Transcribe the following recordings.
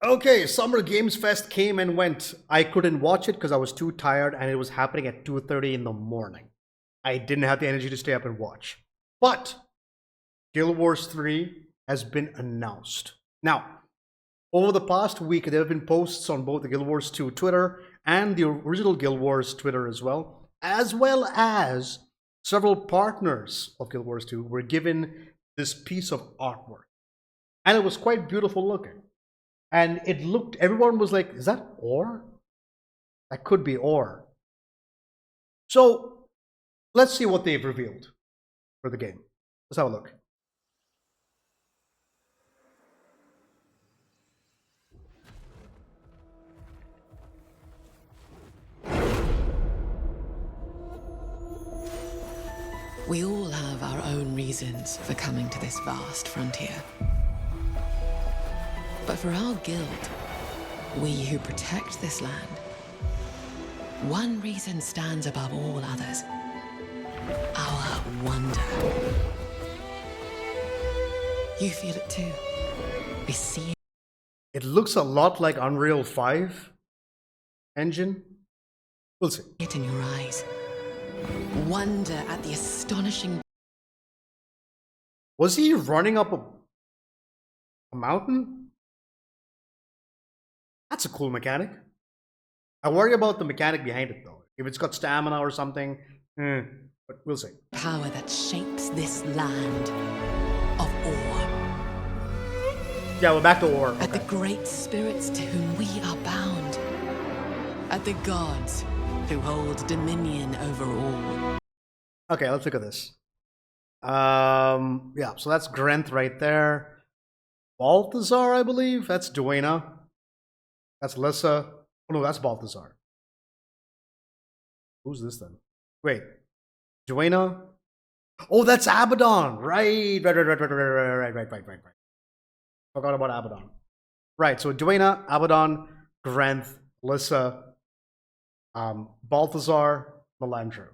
Okay, Summer Games Fest came and went. I couldn't watch it because I was too tired and it was happening at 2:30 in the morning. I didn't have the energy to stay up and watch. But Guild Wars 3 has been announced. Now, over the past week, there have been posts on both the Guild Wars 2 Twitter and the original Guild Wars Twitter as well as several partners of Guild Wars 2 were given this piece of artwork. And it was quite beautiful looking. And it looked, everyone was like, is that ore? That could be ore. So let's see what they've revealed for the game. Let's have a look. We all have our own reasons for coming to this vast frontier. But for our guild, we who protect this land, one reason stands above all others: our wonder. You feel it too. We see it. It looks a lot like Unreal 5 engine. We'll see. It in your eyes. Wonder at the astonishing. Was he running up a mountain? That's a cool mechanic. I worry about the mechanic behind it though. If it's got stamina or something, but we'll see. Power that shapes this land of awe. Yeah, we're back to ore. At the great spirits to whom we are bound. At the gods who hold dominion over all. Okay, let's look at this. Yeah, so that's Grenth right there. Balthazar, I believe. That's Duena. That's Lissa. Oh no, that's Balthazar. Who's this then? Wait. Duena? Oh, that's Abaddon. Right. Right. Forgot about Abaddon. Right, so Duena, Abaddon, Grenth, Lissa, Balthazar, Melandro.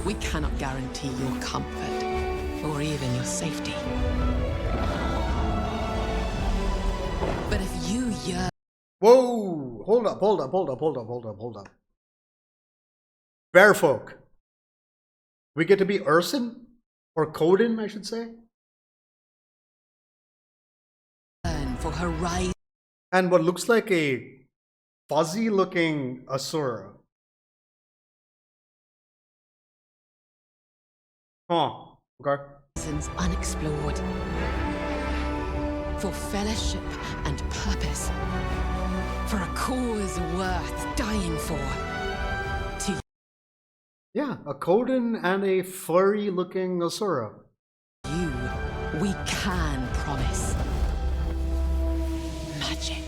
We cannot guarantee your comfort or even your safety. But if you yearn... Whoa! Hold up. Bearfolk. We get to be Urson? Or Coden, I should say? for horizon... And what looks like a fuzzy looking Asura. Huh. Okay. Unexplored. For fellowship and purpose. For a cause worth dying for. Yeah, a Coden and a furry looking Asura. You, we can promise. Magic.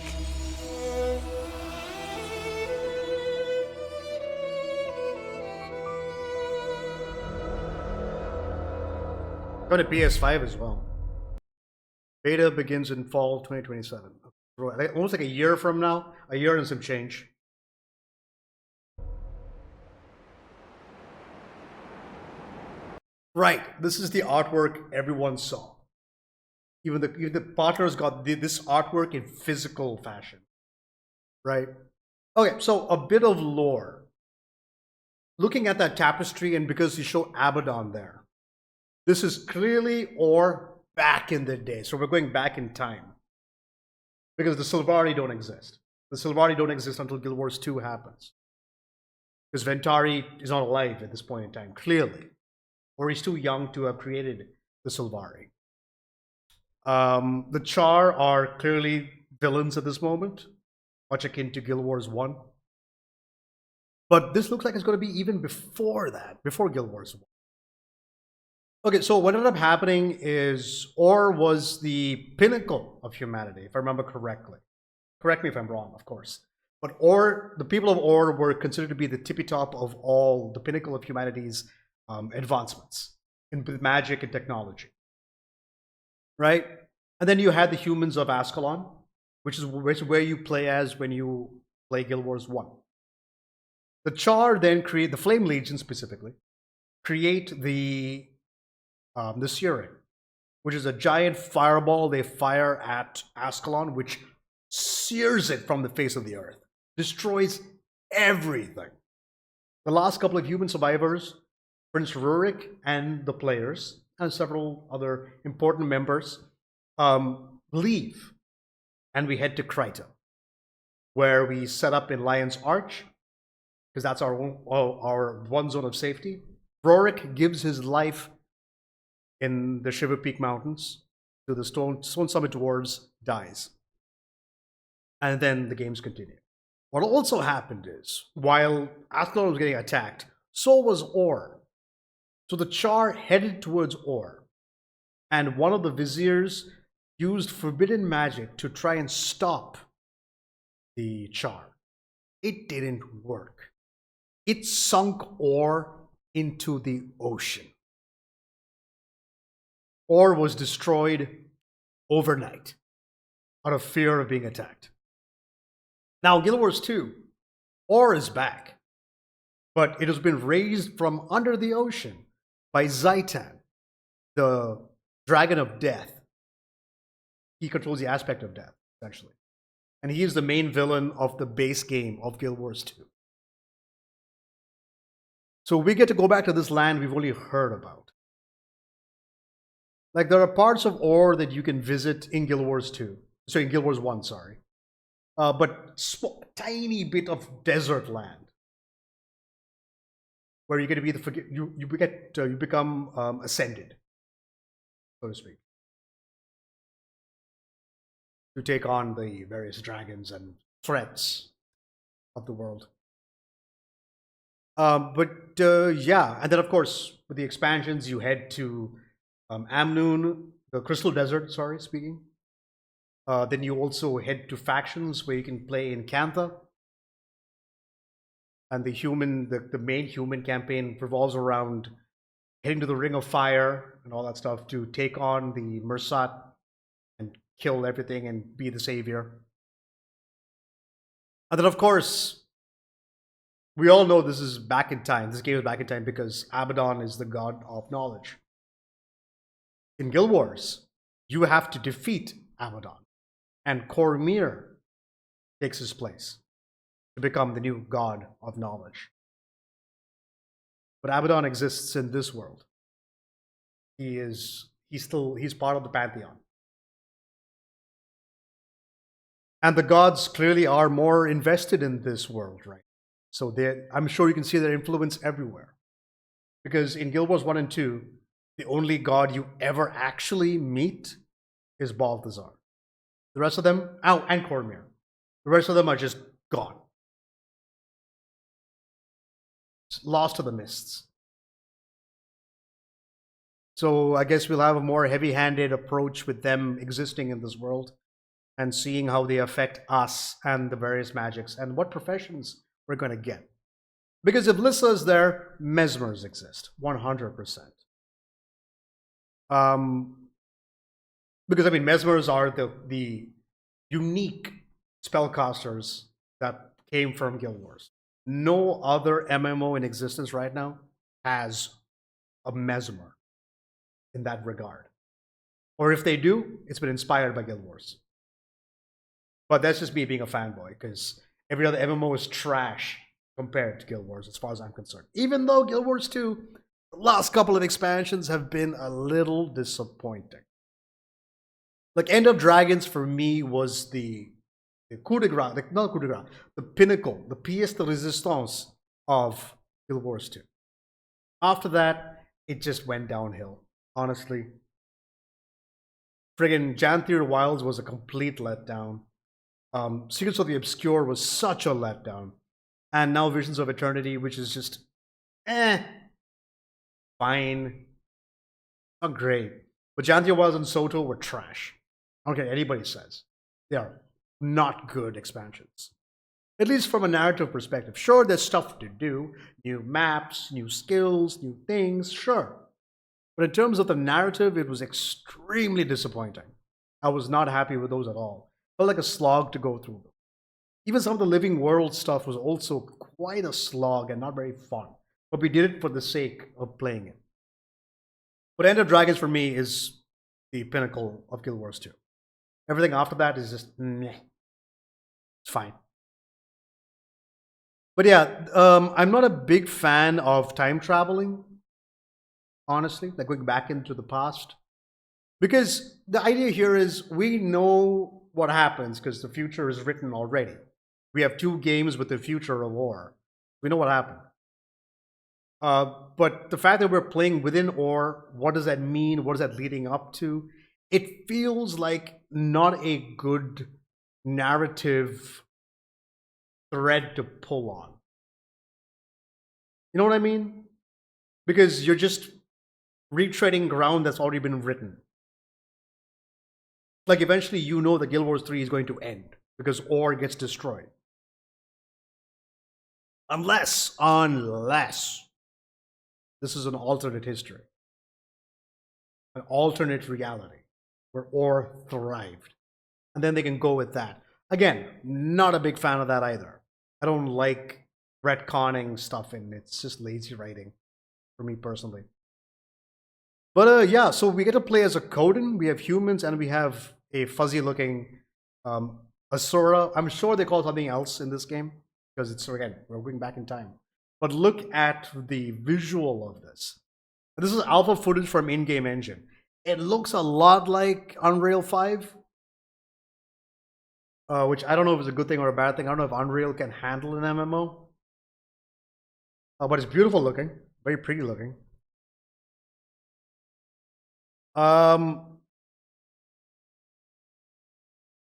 Got a PS5 as well. Beta begins in fall 2027. Almost like a year from now. A year and some change. Right, this is the artwork everyone saw. Even the partners got this artwork in physical fashion. Right? Okay, so a bit of lore. Looking at that tapestry, and because you show Abaddon there, this is clearly or back in the day. So we're going back in time. Because the Sylvari don't exist. The Sylvari don't exist until Guild Wars 2 happens. Because Ventari is not alive at this point in time, clearly. Or he's too young to have created the Sylvari. The Char are clearly villains at this moment, much akin to Guild Wars 1. But this looks like it's going to be even before that, before Guild Wars 1. Okay, so what ended up happening is Or was the pinnacle of humanity, if I remember correctly. Correct me if I'm wrong, of course. But Or, the people of Or were considered to be the tippy top of all, the pinnacle of humanity's advancements in magic and technology. Right? And then you had the humans of Ascalon, which is where you play as when you play Guild Wars 1. The Char then create, the Flame Legion specifically, create the Surin, which is a giant fireball they fire at Ascalon, which sears it from the face of the earth, destroys everything. The last couple of human survivors, Prince Rurik and the players, and several other important members, leave, and we head to Kryta, where we set up in Lion's Arch, because that's our one zone of safety. Rurik gives his life in the Shiver Peak Mountains to the Stone Summit Dwarves, dies. And then the games continue. What also happened is, while Ascalon was getting attacked, so was Orr. So the Char headed towards Orr, and one of the viziers used forbidden magic to try and stop the Char. It didn't work. It sunk Orr into the ocean. Orr was destroyed overnight out of fear of being attacked. Now, Guild Wars 2, Orr is back, but it has been raised from under the ocean by Zaitan, the Dragon of Death. He controls the aspect of death, essentially. And he is the main villain of the base game of Guild Wars 2. So we get to go back to this land we've only heard about. Like, there are parts of Orr that you can visit in Guild Wars 2. So in Guild Wars 1, sorry. But tiny bit of desert land where you get to be you become ascended, so to speak, to take on the various dragons and threats of the world. Yeah, and then of course with the expansions you head to Amnoon, the Crystal Desert. Sorry, speaking. Then you also head to factions where you can play in Cantha. And the main human campaign revolves around heading to the Ring of Fire and all that stuff to take on the Mursat and kill everything and be the savior. And then of course, we all know this is back in time. This game is back in time because Abaddon is the god of knowledge. In Guild Wars, you have to defeat Abaddon. And Cormyr takes his place to become the new god of knowledge. But Abaddon exists in this world. He's part of the pantheon. And the gods clearly are more invested in this world, right? So I'm sure you can see their influence everywhere. Because in Guild Wars 1 and 2, the only god you ever actually meet is Balthazar. The rest of them, and Cormyr. The rest of them are just gone. Lost to the mists. So I guess we'll have a more heavy-handed approach with them existing in this world and seeing how they affect us and the various magics and what professions we're going to get. Because if Lissa's there, Mesmers exist, 100%. Because, I mean, Mesmers are the unique spellcasters that came from Guild Wars. No other MMO in existence right now has a Mesmer in that regard. Or if they do, it's been inspired by Guild Wars. But that's just me being a fanboy, because every other MMO is trash compared to Guild Wars as far as I'm concerned. Even though Guild Wars 2, the last couple of expansions have been a little disappointing. Like End of Dragons for me was the coup de grace, not coup de grace, the pinnacle, the pièce de résistance of Guild Wars 2. After that, it just went downhill, honestly. Friggin' Janthier Wilds was a complete letdown. Secrets of the Obscure was such a letdown. And now Visions of Eternity, which is just, fine. Not great. But Janthier Wilds and Soto were trash. I don't care what anybody says. They are not good expansions. At least from a narrative perspective. Sure, there's stuff to do. New maps, new skills, new things, sure. But in terms of the narrative, it was extremely disappointing. I was not happy with those at all. It felt like a slog to go through them. Even some of the Living World stuff was also quite a slog and not very fun. But we did it for the sake of playing it. But End of Dragons for me is the pinnacle of Guild Wars 2. Everything after that is just meh. It's fine. But yeah, I'm not a big fan of time traveling, honestly, like going back into the past. Because the idea here is we know what happens because the future is written already. We have 2 games with the future of war. We know what happened. But the fact that we're playing within or, what does that mean? What is that leading up to? It feels like not a good narrative thread to pull on. You know what I mean? Because you're just retreading ground that's already been written. Like eventually you know that Guild Wars 3 is going to end because Or gets destroyed. Unless this is an alternate history, an alternate reality where Or thrived. And then they can go with that. Again, not a big fan of that either. I don't like retconning stuff and it's just lazy writing for me personally. But yeah, so we get to play as a Coden. We have humans and we have a fuzzy looking Asura. I'm sure they call it something else in this game because it's, again, we're going back in time. But look at the visual of this. This is alpha footage from in-game engine. It looks a lot like Unreal 5, which I don't know if it's a good thing or a bad thing. I don't know if Unreal can handle an MMO. But it's beautiful looking, very pretty looking.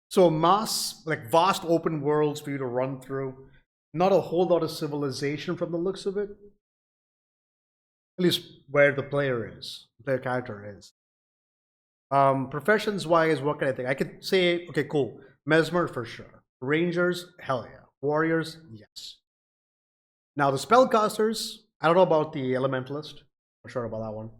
So like vast open worlds for you to run through. Not a whole lot of civilization from the looks of it. At least where the player is, the player character is. Professions wise, what can I think? I could say, okay, cool. Mesmer for sure. Rangers, hell yeah. Warriors, yes. Now the spellcasters, I don't know about the elementalist. I'm sure about that one.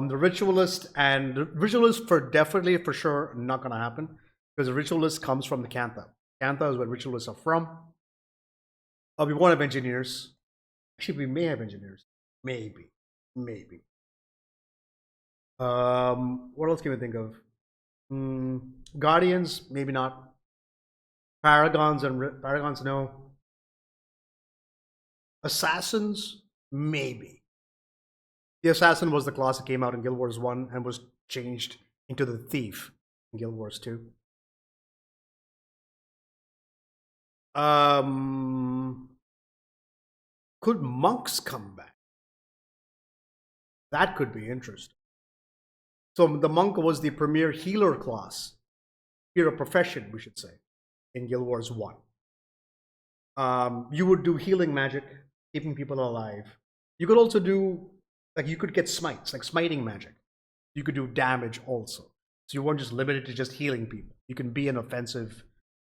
The ritualist and the ritualist for sure not gonna happen because the ritualist comes from the Cantha. Cantha is where ritualists are from. We won't have engineers. Actually, we may have engineers. Maybe. What else can we think of? Guardians, maybe not. Paragons, no. Assassins, maybe. The assassin was the class that came out in Guild Wars 1 and was changed into the thief in Guild Wars 2. Could monks come back? That could be interesting. So the monk was the premier healer class, hero profession, we should say, in Guild Wars 1. You would do healing magic, keeping people alive. You could also do, like, you could get smites, like smiting magic. You could do damage also. So you weren't just limited to just healing people. You can be an offensive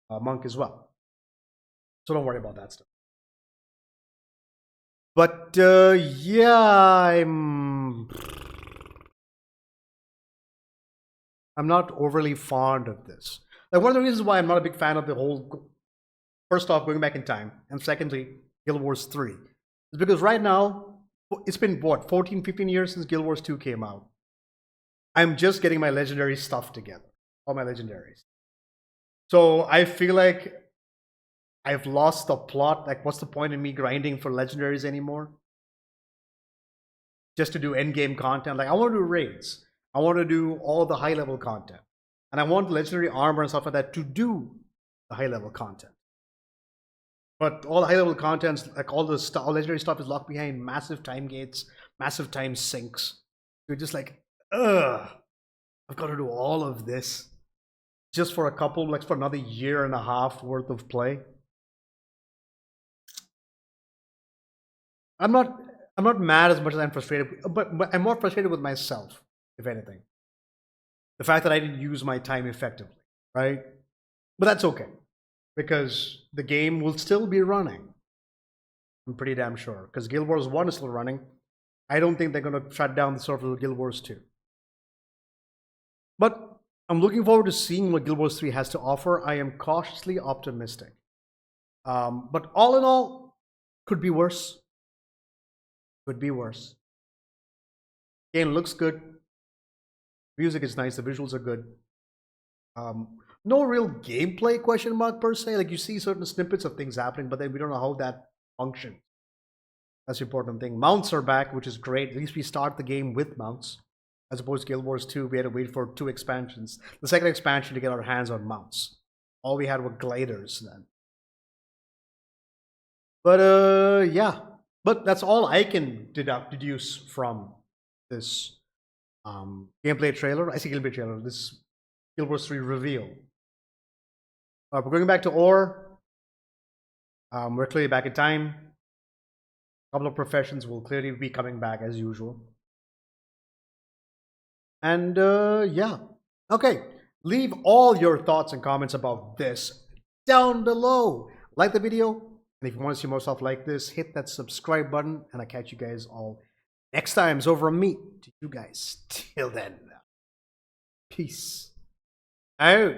monk as well. So don't worry about that stuff. But yeah, I'm not overly fond of this. Like, one of the reasons why I'm not a big fan of the whole, first off, going back in time, and secondly, Guild Wars 3, is because right now, it's been, what, 14, 15 years since Guild Wars 2 came out. I'm just getting my legendary stuff together, all my legendaries. So I feel like I've lost the plot. Like, what's the point in me grinding for legendaries anymore? Just to do endgame content. Like, I want to do raids. I want to do all the high level content. And I want legendary armor and stuff like that to do the high level content. But all the high level contents, like all legendary stuff, is locked behind massive time gates, massive time sinks. You're just like, ugh, I've got to do all of this just for for another year and a half worth of play. I'm not mad as much as I'm frustrated, but I'm more frustrated with myself, if anything. The fact that I didn't use my time effectively, right? But that's okay, because the game will still be running. I'm pretty damn sure, because Guild Wars 1 is still running. I don't think they're going to shut down the server of Guild Wars 2. But I'm looking forward to seeing what Guild Wars 3 has to offer. I am cautiously optimistic. But all in all, could be worse. Could be worse. Game looks good. Music is nice. The visuals are good. No real gameplay question mark per se. Like you see certain snippets of things happening, but then we don't know how that functions. That's the important thing. Mounts are back, which is great. At least we start the game with mounts. As opposed to Guild Wars 2, we had to wait for 2 expansions. The second expansion to get our hands on mounts. All we had were gliders then. But yeah. But that's all I can deduce from this gameplay trailer. I see gameplay trailer. This Guild Wars 3 reveal. We're going back to Ore. We're clearly back in time. A couple of professions will clearly be coming back as usual. And yeah. Okay. Leave all your thoughts and comments about this down below. Like the video. And if you want to see more stuff like this, hit that subscribe button. And I'll catch you guys all next time. It's over from me to you guys. Till then. Peace out.